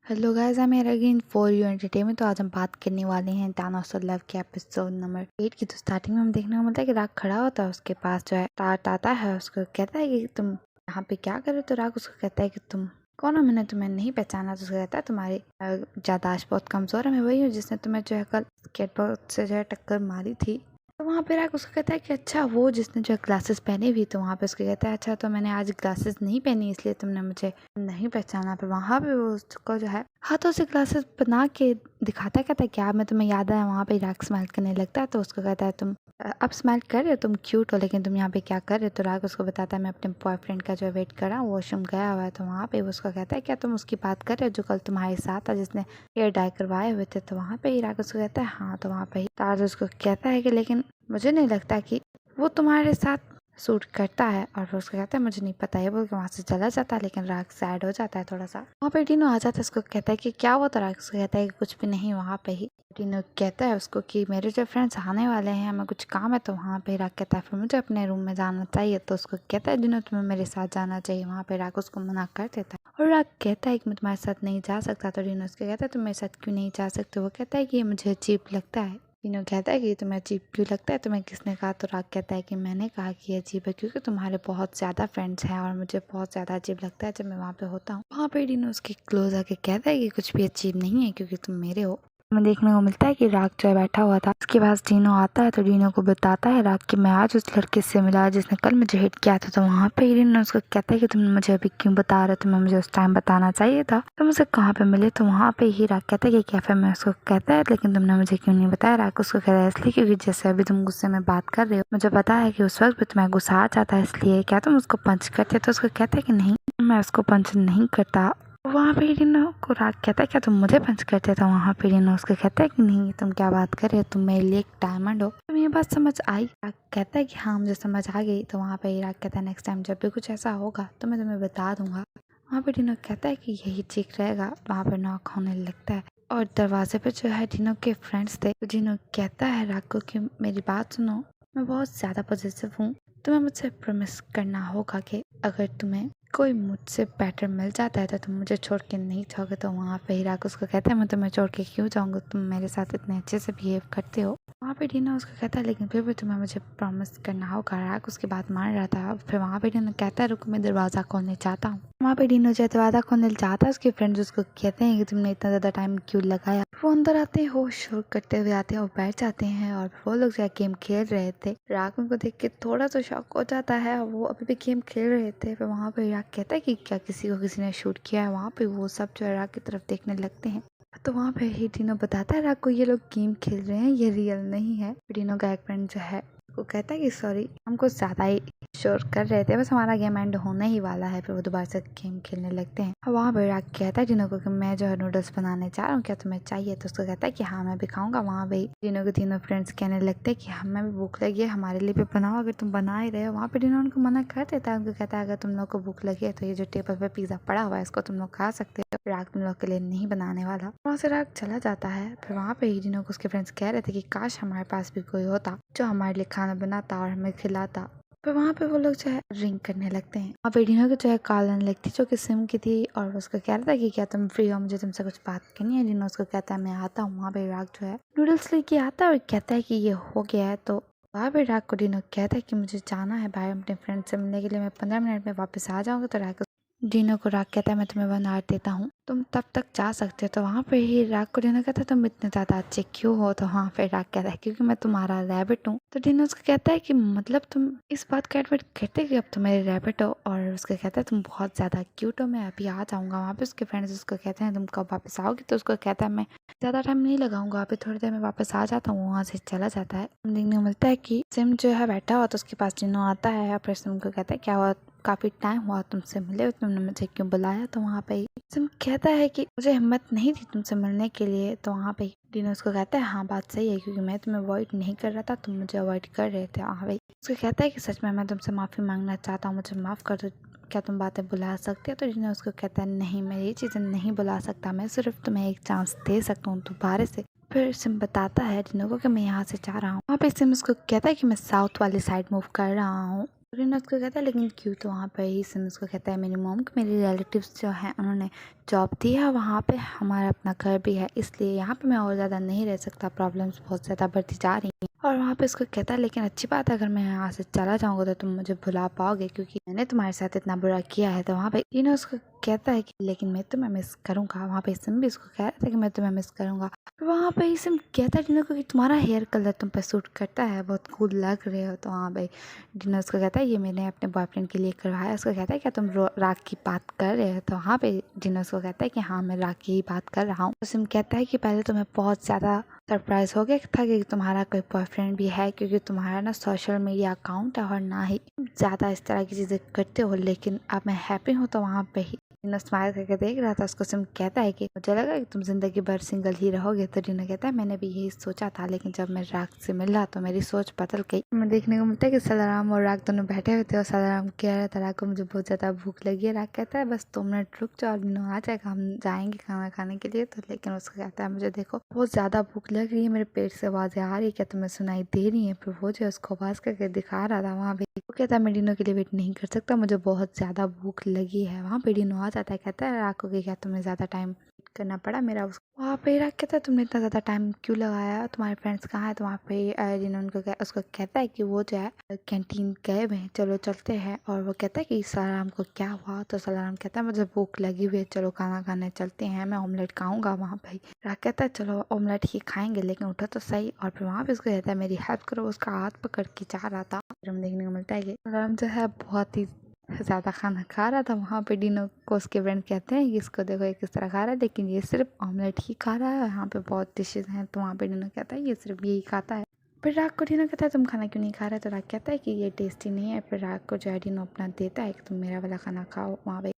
Hello guys, I am again for you entertainment. तो आज हम बात करने वाले हैं डायनासोर ऑफ लव के एपिसोड नंबर 8 की। तो स्टार्टिंग में हम देखने को मिलता है कि राग खड़ा होता है, उसके पास जो है टाट आता है, उसको कहता है कि तुम यहाँ पे क्या कर रहे हो। तो राग उसको कहता है कि तुम कौन हो, मैंने तुम्हें नहीं पहचाना। तो उसको कहता है तुम्हारी याददाश्त बहुत कमजोर है, मैं वही हूँ जिसने तुम्हें जो है कल स्केटबोर्ड से जो है टक्कर मारी थी। तो वहाँ पे राग उसको कहता है कि अच्छा वो जिसने जो ग्लासेस पहनी हुई। तो वहाँ पे उसको कहता है अच्छा तो मैंने आज ग्लासेस नहीं पहनी इसलिए तुमने मुझे नहीं पहचाना। फिर वहाँ पे वो उसको जो है हाथों से ग्लासेस बना के दिखाता है, कहता है क्या मैं तुम्हें याद है। वहाँ पे राग स्माइल करने लगता है। तो उसको कहता है तुम अब स्माइल कर रहे हो, तुम क्यूट हो, लेकिन तुम यहाँ पे क्या कर रहे हो। तो राग उसको बताता है मैं अपने बॉयफ्रेंड का जो वेट कर रहा हूँ, वॉशरूम गया हुआ है। तो वहाँ पे उसको कहता है क्या तुम उसकी बात कर रहे हो जो कल तुम्हारे साथ था, जिसने हेयर डाई करवाए हुए थे। तो वहाँ पे ही राग उसको कहता है हाँ। तो वहाँ पे ही ताज उसको कहता है कि लेकिन मुझे नहीं लगता कि वो तुम्हारे साथ सूट करता है। और फिर उसको कहता है मुझे नहीं पता, ये बोल के वहाँ से चला जाता है। लेकिन राग सैड हो जाता है थोड़ा सा। वहाँ पे डिनो आ जाता है, उसको कहता है कि क्या हुआ। तो राग उसको कहता है कि कुछ भी नहीं। वहाँ पे ही डिनो कहता है उसको कि मेरे जो फ्रेंड्स आने वाले हैं, हमें कुछ काम है। तो वहाँ पे राग कहता है फिर मुझे अपने रूम में जाना चाहिए। तो उसको कहता है डिनो तुम्हें मेरे साथ जाना चाहिए। वहाँ पे राग उसको मना कर देता है और राग कहता है कि मैं तुम्हारे साथ नहीं जा सकता। तो डिनो उसको कहता है तुम मेरे साथ क्यों नहीं जा सकते। वो कहता है कि ये मुझे अजीब लगता है। डिनो कहता है कि तुम्हें अजीब क्यों लगता है, तुम्हें किसने कहा। तो राग कहता है कि मैंने कहा कि ये अजीब है क्योंकि तुम्हारे बहुत ज़्यादा फ्रेंड्स हैं और मुझे बहुत ज़्यादा अजीब लगता है जब मैं वहाँ पे होता हूँ। वहाँ पे डिनो उसके क्लोज आके कहता है कि कुछ भी अजीब नहीं है क्योंकि तुम मेरे हो। हमें देखने को मिलता है कि राग जो है बैठा हुआ था, उसके पास डिनो आता है। तो डिनो को बताता है राग कि मैं आज उस लड़के से मिला जिसने कल मुझे हिट किया था। तो वहाँ पे डिनो उसको कहता है कि तुमने मुझे अभी क्यों बता रहे हो, तुम्हें मुझे उस टाइम बताना चाहिए था। तुम उसे कहाँ पे मिले। तो वहाँ पे ही राग कहता है कि कैफे में। उसको कहता है लेकिन तुमने मुझे क्यों नहीं बताया। राग उसको कहता है इसलिए क्योंकि जैसे अभी तुम गुस्से में बात कर रहे हो, मुझे पता है कि उस वक्त भी तुम्हें गुस्सा आ जाता है, इसलिए क्या तुम उसको पंच करते। तो उसको कहता है कि नहीं, मैं उसको पंच नहीं करता। वहाँ पे डिनो को राग कहता है क्या तुम मुझे पंच करते। तो वहाँ पे डिनो उसको कहता है कि नहीं, तुम क्या बात कर रहे हो, तुम मेरे लिए एक डायमंड हो। तुम्हें ये बात समझ आई। राग कहता है कि हाँ मुझे समझ आ गई। तो वहाँ पे राग कहता है नेक्स्ट टाइम जब भी कुछ ऐसा होगा तो मैं तुम्हें बता दूंगा। वहाँ पे डिनो कहता है कि यही ठीक रहेगा। वहाँ पे नॉक होने लगता है और दरवाजे पे जो है डिनो के फ्रेंड्स थे। तो डिनो कहता है राग को कि मेरी बात सुनो, मैं बहुत ज़्यादा पॉजिटिव हूँ। तुम्हें मुझसे प्रॉमिस करना होगा कि अगर तुम्हें कोई मुझसे बेटर मिल जाता है तो तुम मुझे छोड़ के नहीं जाओगे। तो वहाँ पे राग उसको कहता है मैं तुम्हें छोड़ के क्यों जाऊँगा, तुम मेरे साथ इतने अच्छे से बिहेव करते हो। वहाँ पे डिनो उसको कहता है लेकिन फिर भी तुम्हें मुझे प्रॉमिस करना होगा। राग उसकी बात मान रहा था। फिर वहाँ पे डिनो कहता है रुको मैं दरवाज़ा खोलने चाहता हूँ। वहाँ पे डिनो जो दरवाज़ा खोलने चाहता है, उसके फ्रेंड्स उसको कहते हैं कि तुमने इतना ज़्यादा टाइम क्यों लगाया। वो अंदर आते हैं, हो शोर करते हुए आते हैं और बैठ जाते हैं और वो लोग जो गेम खेल रहे थे। राग उनको देख के थोड़ा सा शॉक हो जाता है, वो अभी भी गेम खेल रहे थे। फिर वहाँ पे राग कहता है कि क्या किसी को किसी ने शूट किया है। वहाँ पे वो सब जो है राग की तरफ देखने लगते हैं। तो वहाँ पे ही डिनो बताता है राग को ये लोग गेम खेल रहे हैं, ये रियल नहीं है। डिनो का एक फ्रेंड जो है वो कहता है कि सॉरी हम कुछ ज़्यादा ही शोर कर रहे थे, बस हमारा गेम एंड होने ही वाला है। फिर वो दोबारा से गेम खेलने लगते हैं। वहाँ पर राग कहता है डिनो को कि मैं जो है नूडल्स बनाने चाह रहा हूँ, क्या तुम्हें चाहिए। तो उसको कहता है कि हाँ मैं भी खाऊंगा। वहाँ पे डिनो के तीनों फ्रेंड्स कहने लगते हैं कि हमें भी भूख लगी है, हमारे लिए भी बनाओ अगर तुम बना ही रहे हो। वहाँ पे डिनो उनको मना कर देता है, उनको कहता है अगर तुम लोग को भूख लगी है तो ये जो टेबल पे पिज्जा पड़ा हुआ है इसको तुम लोग खा सकते हो, राग तुम लोग के लिए नहीं बनाने वाला। वहाँ से राग चला जाता है। फिर वहाँ पे डिनो को उसके फ्रेंड्स कह रहे थे कि काश हमारे पास भी कोई होता जो हमारे लिए खाना बनाता और हमें खिलाता। फिर वहाँ पे वो लोग जो है ड्रिंक करने लगते हैं। वहाँ पे डिनो की जो है कॉल आने लगती जो कि सिम की थी और उसको कह रहा था कि क्या तुम फ्री हो, मुझे तुमसे कुछ बात करनी है। डिनो उसको कहता है मैं आता हूँ। वहाँ पे राग जो है नूडल्स लेके आता है और कहता है कि ये हो गया है। तो वहाँ पे राग को डिनो कहता है कि मुझे जाना है बाहर अपने फ्रेंड से मिलने के लिए, मैं 15 मिनट में वापस आ जाऊँगा। तो राग डिनो को राग कहता है मैं तुम्हें 1 आवर देता हूँ, तुम तब तक जा सकते हो। तो वहाँ पे ही राग को डिनो कहता है तुम इतने ज़्यादा अच्छे क्यों हो। तो वहाँ पे राग कहता है क्योंकि मैं तुम्हारा रैबिट हूँ। तो डिनो उसको कहता है कि मतलब तुम इस बात का एडमिट करते कि अब तुम मेरे रैबिट हो। और उसको कहता है तुम बहुत ज़्यादा क्यूट हो, मैं अभी आ जाऊँगा। वहाँ पे उसके फ्रेंड्स उसको कहते हैं तुम कब वापस आओगे। तो उसको कहता है मैं ज़्यादा टाइम नहीं लगाऊंगा, अभी थोड़ी देर में वापस आ जाता हूँ। वहाँ से चला जाता है। देखने को मिलता है कि सिम जो है बैठा हुआ तो उसके पास डिनो आता है और फिर सिम को कहता है क्या हुआ, काफ़ी टाइम हुआ तुमसे मिले, तुमने मुझे क्यों बुलाया। तो वहाँ पे सिम कहता है कि मुझे हिम्मत नहीं थी तुमसे मिलने के लिए। तो वहाँ पे डिनो उसको कहता है हाँ बात सही है क्योंकि मैं तुम्हें अवॉइड नहीं कर रहा था, तुम मुझे अवॉइड कर रहे थे। वहाँ पे उसको कहता है कि सच में मैं तुमसे माफ़ी मांगना चाहता हूँ, मुझे माफ़ कर दो, क्या तुम बातें बुला सकते हो। तो डिनो उसको कहता है नहीं मैं ये चीज़ें नहीं बुला सकता, मैं सिर्फ तुम्हें एक चांस दे सकता हूँ दोबारा से। फिर सिम बताता है डिनो को कि मैं यहाँ से जा रहा हूँ। वहाँ पे सिम उसको कहता है कि मैं साउथ वाली साइड मूव कर रहा हूँ। रीना उसको कहता है लेकिन क्यों, तो वहाँ पे ही सिम उसको कहता है मेरी मॉम को मेरे रिलेटिव्स जो हैं उन्होंने जॉब दी है, वहाँ पे हमारा अपना घर भी है, इसलिए यहाँ पे मैं और ज़्यादा नहीं रह सकता, प्रॉब्लम्स बहुत ज़्यादा बढ़ती जा रही हैं। और वहाँ पे उसको कहता है लेकिन अच्छी बात है अगर मैं यहाँ से चला जाऊँगा तो तुम मुझे भुला पाओगे क्योंकि मैंने तुम्हारे साथ इतना बुरा किया है। तो वहाँ पे रीना उसको कहता है कि लेकिन मैं तुम्हें मिस करूँगा। वहाँ पे सिम भी उसको कह रहा था कि मैं तुम्हें मिस करूँगा। वहाँ पे सिम कहता है रीना को कि तुम्हारा हेयर कलर तुम पे सूट करता है, बहुत कूल लग रहे हो। तो वहाँ पे रीना उसको कहता है ये मैंने अपने बॉयफ्रेंड के लिए करवाया। उसको कहता है क्या तुम राग की बात कर रहे हो। तो वहाँ पे रीना उसको कहता है कि हाँ मैं राग की ही बात कर रहा हूँ। तो सिम कहता है कि पहले तुम्हें बहुत ज़्यादा सरप्राइज हो गया था कि तुम्हारा कोई बॉयफ्रेंड भी है क्योंकि तुम्हारा ना सोशल मीडिया अकाउंट है और ना ही ज़्यादा इस तरह की चीज़ें करते हो, लेकिन अब मैं हैप्पी हूँ। तो वहाँ पे ही रीना स्माइल करके देख रहा था। उसको सिम कहता है कि मुझे लगा कि तुम जिंदगी भर सिंगल ही रहोगे। तो रीना कहता है मैंने भी यही सोचा था, लेकिन जब मैं राग से मिला तो मेरी सोच बदल गई। हमें देखने को मिलता है कि सलाराम और राग दोनों बैठे हुए थे और सलाराम कह रहा था राग को मुझे बहुत ज़्यादा भूख लगी है। राग कहता है बस 2 मिनट रुक जाओ, रीना आ जाएगा, हम जाएंगे खाना खाने के लिए। तो लेकिन उसको कहता है मुझे देखो बहुत ज़्यादा भूख लग रही है, मेरे पेट से आवाज़ें आ रही है, क्या तुम्हें सुनाई दे रही है। फिर वो जो उसको आवाज़ करके दिखा रहा था वहाँ पे वो कहता है मैं डिनो के लिए वेट नहीं कर सकता, मुझे बहुत ज़्यादा भूख लगी है। वहाँ पे डिनो आ जाता है, कहता है राग को कि क्या तुम्हें ज़्यादा टाइम करना पड़ा मेरा। वहाँ पे राग कहता है तुमने इतना ज़्यादा टाइम क्यों लगाया, तुम्हारे फ्रेंड्स कहाँ है। तो वहाँ पे डिनो उसको कहता है कि वो जो है कैंटीन गए हुए हैं, चलो चलते हैं। और वो कहता है कि सलाराम को क्या हुआ। तो सलाराम कहता है मुझे भूख लगी हुई है, चलो खाना खाने चलते हैं, मैं ऑमलेट खाऊंगा। वहाँ पे राग कहता है चलो ऑमलेट ही खाएंगे, लेकिन उठो तो सही। और फिर वहाँ पे उसको कहता है मेरी हेल्प करो, उसका हाथ पकड़ के जा रहा था। फिर हम देखने को मिलता है कि सलाराम जो है बहुत ही ज़्यादा खाना खा रहा था। वहाँ पे डिनो को उसके फ्रेंड कहते हैं कि इसको देखो ये किस तरह खा रहा है, लेकिन ये सिर्फ ऑमलेट ही खा रहा है, यहाँ पे बहुत डिशेज हैं। तो वहाँ पे डिनो कहता है ये सिर्फ यही खाता है। फिर राग को डिनो कहता है तुम खाना क्यों नहीं खा रहे। तो राग कहता है कि ये टेस्टी नहीं है। फिर राग को जो है डिनो अपना देता है कि तुम मेरा वाला खाना खाओ। वहाँ पे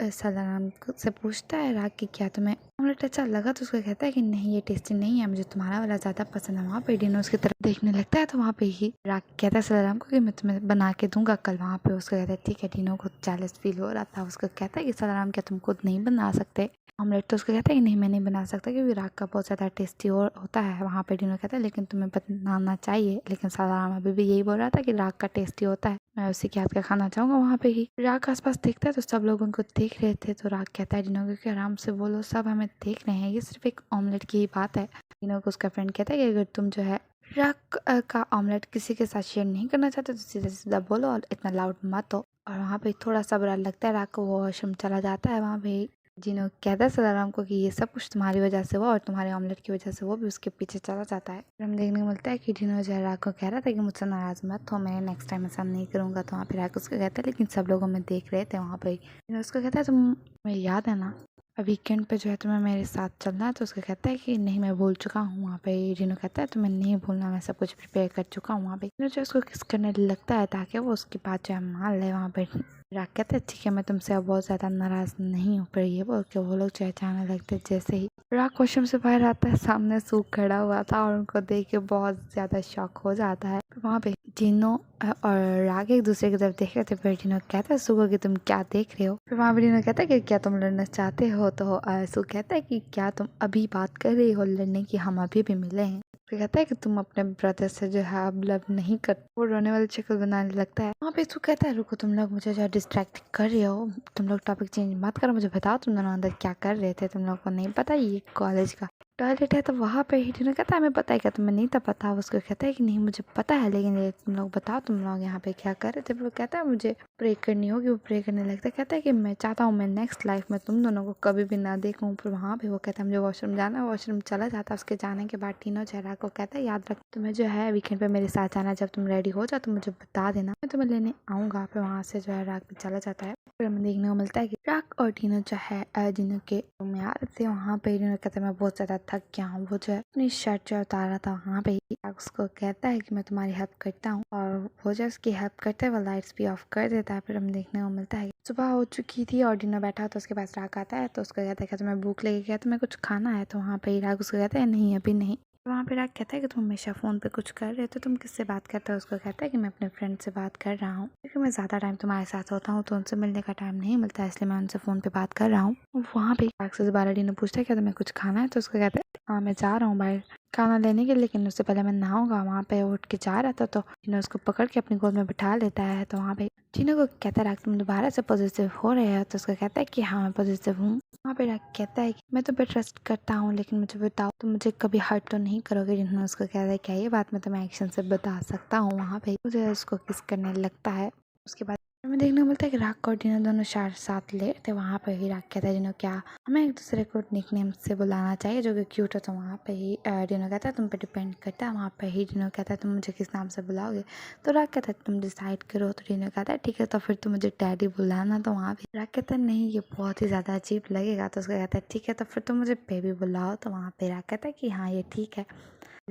सलाराम से पूछता है राग कि क्या तुम्हें ऑमलेट अच्छा लगा। तो उसको कहता है कि नहीं ये टेस्टी नहीं है, मुझे तुम्हारा वाला ज़्यादा पसंद है। वहाँ पे डिनो उसकी तरफ देखने लगता है। तो वहाँ पे ही राग कहता है सलाराम को कि मैं तुम्हें बना के दूंगा कल। वहाँ पे उसको कहता है ठीक है। डिनो को जेलस फील हो रहा था। उसको कहता है कि सलाराम क्या तुम खुद नहीं बना सकते ऑमलेट। तो उसको कहता है कि नहीं मैं नहीं बना सकता क्योंकि राग का बहुत ज़्यादा टेस्टी और होता है। वहाँ पे डिनो कहता है लेकिन तुम्हें बनाना चाहिए। लेकिन सलाराम अभी भी यही बोल रहा था कि राग का टेस्टी होता है, मैं उसी के हाथ का खाना चाहूँगा। वहाँ पे ही राग आसपास देखता है तो सब लोग उनको देख रहे थे। तो राग कहता है डिनो को कि आराम से बोलो, सब हमें देख रहे हैं, ये सिर्फ एक ऑमलेट की ही बात है। डिनो को उसका फ्रेंड कहता है कि अगर तुम जो है राग का ऑमलेट किसी के साथ शेयर नहीं करना चाहते तो सीधा सीधा बोलो और इतना लाउड मत हो। और वहाँ पे थोड़ा सा बुरा लगता है राग को, वो वॉशरूम चला जाता है। वहाँ पे जिनो कहता है सलाराम को कि ये सब कुछ तुम्हारी वजह से हुआ और तुम्हारे ऑमलेट की वजह से वो भी उसके पीछे चला जाता है। फिर हम देखने को मिलता है कि डिनो जो है राग को कह रहा था कि मुझसे नाराज मत हो, मैं नेक्स्ट टाइम ऐसा नहीं करूँगा। तो वहाँ पे राग उसको कहता है लेकिन सब लोग हमें देख रहे थे। वहाँ पे डिनो उसको कहता है तुम्हें याद है ना वीकेंड पे जो है तुम्हें मेरे साथ चलना है। तो उसको कहता है कि नहीं मैं भूल चुका हूँ। वहाँ पे डिनो कहता है तुम्हें नहीं भूलना, मैं सब कुछ प्रिपेयर कर चुका हूँ। वहाँ पे डिनो जो उसको किस करने लगता है ताकि वो उसकी बात जो है मान ले। वहाँ पे राग कहते हैं ठीक है मैं तुमसे अब बहुत ज़्यादा नाराज़ नहीं हूँ। पर ये बोल के वो लोग चहचाने लगते। जैसे ही राग वॉशरूम से बाहर आता है सामने सूख खड़ा हुआ था और उनको देख के बहुत ज़्यादा शॉक हो जाता है। वहाँ पे डिनो और राग एक दूसरे की तरफ देख रहे थे। फिर डिनो कहता है सुगो कि तुम क्या देख रहे हो। फिर वहाँ पे डिनो कहता है कि क्या तुम लड़ना चाहते हो। तो सु कहता है कि क्या तुम अभी बात कर रही हो लड़ने की, हम अभी भी मिले हैं। फिर कहता है कि तुम अपने ब्रदर से जो है अब लव नहीं कर। वो रोने वाली शक्ल बनाने लगता है। वहाँ पे सु कहता है रुको तुम लोग मुझे जो डिस्ट्रैक्ट कर रहे हो, तुम लोग टॉपिक चेंज मत करो, मुझे बताओ तुम दोनों अंदर क्या कर रहे थे, तुम लोग को नहीं पता ये कॉलेज का टॉयलेट है। तो वहाँ पे ही डिनो कहता है हमें पता है क्या, तुम्हें नहीं था पता। उसको कहता है कि नहीं मुझे पता है, लेकिन ये तुम लोग बताओ तुम लोग यहाँ पे क्या कर रहे थे। वो कहता है मुझे प्रे करनी होगी। वो प्रे करने लगता है। कहता है कि मैं चाहता हूँ मैं नेक्स्ट लाइफ में तुम दोनों को कभी भी ना देखूँ। फिर वहाँ पे वो कहता है मुझे वॉशरूम जाना है। वॉशरूम चला जाता है। उसके जाने के बाद टीनो चेहरा को कहता है याद रख तुम्हें जो है वीकेंड पे मेरे साथ जाना, जब तुम रेडी हो जाओ तो मुझे बता देना, मैं तुम्हें लेने आऊँगा। फिर वहाँ से जो है राग भी चला जाता है। फिर हमें देखने को मिलता है कि राग और टीनो जो है डिनो के रूम में आ रहे थे। वहाँ पे डिनो कहता है मैं बहुत ज़्यादा थक गया हूँ। वो जो है अपनी शर्ट जो उतार रहा था वहाँ पे ही राग उसको कहता है कि मैं तुम्हारी हेल्प करता हूँ। और वो जो उसकी हेल्प करते हुए लाइट्स भी ऑफ कर देता है। फिर हम देखने को मिलता है सुबह हो चुकी थी और डिनो बैठा तो उसके पास राग आता है। तो उसको कहता है कि तुम्हें भूख लगी क्या, तुम्हें कुछ खाना है। तो वहाँ पे ही राग उसको कहता है नहीं अभी नहीं। वहाँ पे राग कहता है कि तुम हमेशा फ़ोन पे कुछ कर रहे हो, तो तुम किससे बात करते हो। उसको कहता है कि मैं अपने फ्रेंड से बात कर रहा हूँ, क्योंकि मैं ज़्यादा टाइम तुम्हारे साथ होता हूँ तो उनसे मिलने का टाइम नहीं मिलता है, इसलिए मैं उनसे फ़ोन पे बात कर रहा हूँ। वहाँ पे राग से दोबारा डिनो पूछता है क्या तुम्हें कुछ खाना है। तो उसको कहता है हाँ मैं जा रहा हूँ बाहर। खाना लेने के लिए, लेकिन उससे पहले मैं नहाऊंगा। वहाँ पे उठ के जा रहा था तो टीनू उसको पकड़ के अपनी गोद में बिठा लेता है। तो वहाँ पे टीनू को कहता है राग तुम दोबारा से पॉजिटिव हो रहे हो, तो उसका कहता है कि हाँ मैं पॉजिटिव हूँ। वहाँ पे राग कहता है कि मैं तो पे ट्रस्ट करता हूँ, लेकिन मुझे बताओ तुम मुझे कभी हर्ट तो नहीं करोगे। टीनू उसको कहता है क्या ये बात मैं तुम्हें एक्शन से बता सकता हूँ। वहाँ पे मुझे उसको किस करने लगता है। उसके बाद हमें देखने को मिलता है कि राग और टीनू दोनों साथ ले थे। वहाँ पे ही राग कहता है टीनू क्या हमें एक दूसरे को निकनेम से बुलाना चाहिए जो कि क्यूट हो। तो वहाँ पे ही टीनू कहता है तुम पे डिपेंड करता है। वहाँ पे ही टीनू कहता है तुम मुझे किस नाम से बुलाओगे। तो राग कहता है तुम डिसाइड करो। तो टीनू कहता है ठीक है तो फिर तुम मुझे डैडी बुलाना। तो वहाँ पे राग कहता है नहीं ये बहुत ही ज़्यादा अजीब लगेगा। तो उसका कहता है ठीक है तो फिर तुम मुझे बेबी बुलाओ। तो वहाँ पे राग कहता है कि हाँ ये ठीक है,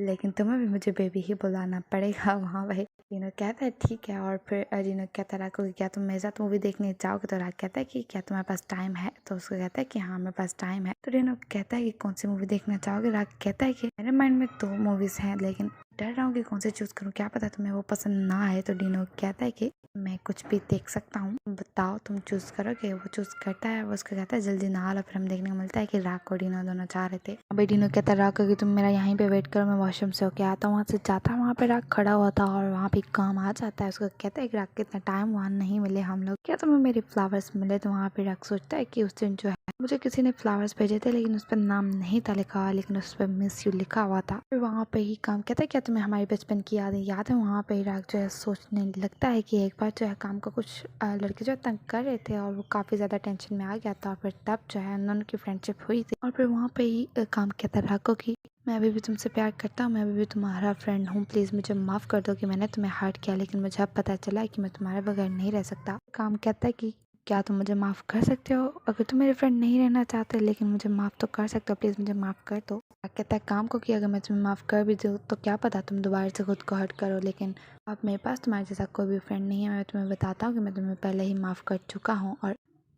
लेकिन तुम्हें भी मुझे बेबी ही बुलाना पड़ेगा। वहाँ भाई रीनू कहता है ठीक है। और फिर रीनू कहता है राग को कि क्या तुम मेरे साथ मूवी देखने जाओगे। तो राग कहता है कि क्या तुम्हारे पास टाइम है। तो उसको कहता है कि हाँ मेरे पास टाइम है। तो रीनू कहता है कि कौन सी मूवी देखना चाहोगे। राग कहता है कि मेरे माइंड में 2 मूवीज हैं, लेकिन डर रहा हूँ कि कौन से चूज करूँ, क्या पता तुम्हें वो पसंद ना आए। तो रीनू कहता है कि मैं कुछ भी देख सकता हूँ, बताओ तुम चूज करोगे। वो चूज करता है। वो उसको कहता है जल्दी नहा लो। फिर हम देखने को मिलता है कि राग और रीनू दोनों जा रहे थे। अभी रीनू कहता है राग को कि तुम मेरा यहीं पे वेट करो, मैं वॉशरूम से होके आता हूँ। वहाँ से जाता है, वहाँ पे राग खड़ा हुआ था और वहाँ पे काम आ जाता है। उसको कहता है कि राग कितना टाइम वहाँ नहीं मिले हम लोग, क्या तुम्हें मेरे फ्लावर्स मिले। तो वहाँ पे राग सोचता है कि उस दिन जो है मुझे किसी ने फ्लावर्स भेजे थे, लेकिन उस पर नाम नहीं था लिखा हुआ, लेकिन उस पर मिस यू लिखा हुआ था। फिर वहाँ पे ही काम कहता है क्या तुम्हें हमारे बचपन की यादें याद है। वहाँ पे ही राग जो है सोचने लगता है कि एक बार जो है काम का कुछ लड़के जो है तंग कर रहे थे और वो काफ़ी ज़्यादा टेंशन में आ गया था। और फिर तब जो है उन दोनों की फ्रेंडशिप हुई थी। और फिर वहाँ पे ही काम कहता है राग को कि मैं अभी भी तुमसे प्यार करता हूँ, मैं अभी भी तुम्हारा फ्रेंड हूँ, प्लीज़ मुझे माफ़ कर दो कि मैंने तुम्हें हर्ट किया, लेकिन मुझे अब पता चला है कि मैं तुम्हारे बगैर नहीं रह सकता। काम कहता है कि क्या तुम मुझे माफ़ कर सकते हो। अगर तुम मेरे फ्रेंड नहीं रहना चाहते, लेकिन मुझे माफ़ तो कर सकते हो, प्लीज़ मुझे माफ़ कर दो। कहता है काम को कि अगर मैं तुम्हें माफ़ कर भी दूँ तो क्या पता तुम दोबारा से खुद को हर्ट करो, लेकिन अब मेरे पास तुम्हारे जैसा कोई भी फ्रेंड नहीं है। मैं तुम्हें बताता हूँ कि मैं तुम्हें पहले ही माफ़ कर चुका हूँ और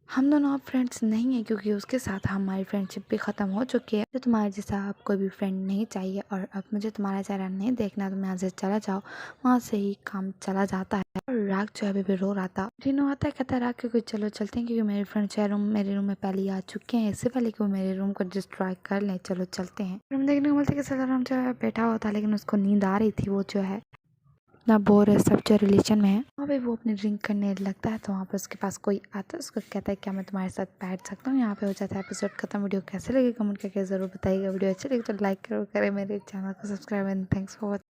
हम दोनों अब फ्रेंड्स नहीं है, क्योंकि उसके साथ हमारी फ्रेंडशिप भी ख़त्म हो चुकी है। तो तुम्हारे जैसा अब कोई भी फ्रेंड नहीं चाहिए और अब मुझे तुम्हारा चेहरा नहीं देखना, तुम यहाँ से चला जाओ। वहाँ से ही काम चला जाता है और राग जो है अभी भी रो रहा था। रीनू आता है कहता है राग क्योंकि चलो चलते हैं, क्योंकि मेरे फ्रेंड जो है मेरे रूम में पहले ही आ चुके हैं, इससे पहले कि वो मेरे रूम को डिस्ट्रॉय कर लें। चलो चलते हैं। रूम देखने को मिलता है कि सदाराम जो है बैठा हुआ था, लेकिन उसको नींद आ रही थी। वो जो है इतना बोर है सब जो रिलेशन में है। वहाँ पे वो अपनी ड्रिंक करने लगता है। तो वहाँ पे उसके पास कोई आता है, उसको कहता है क्या मैं तुम्हारे साथ बैठ सकता हूँ। यहाँ पे हो जाता है एपिसोड खत्म। वीडियो कैसे लगे कमेंट करके जरूर बताइएगा। वीडियो अच्छी लगी तो लाइक करो, करें मेरे चैनल को subscribe and thanks for watching.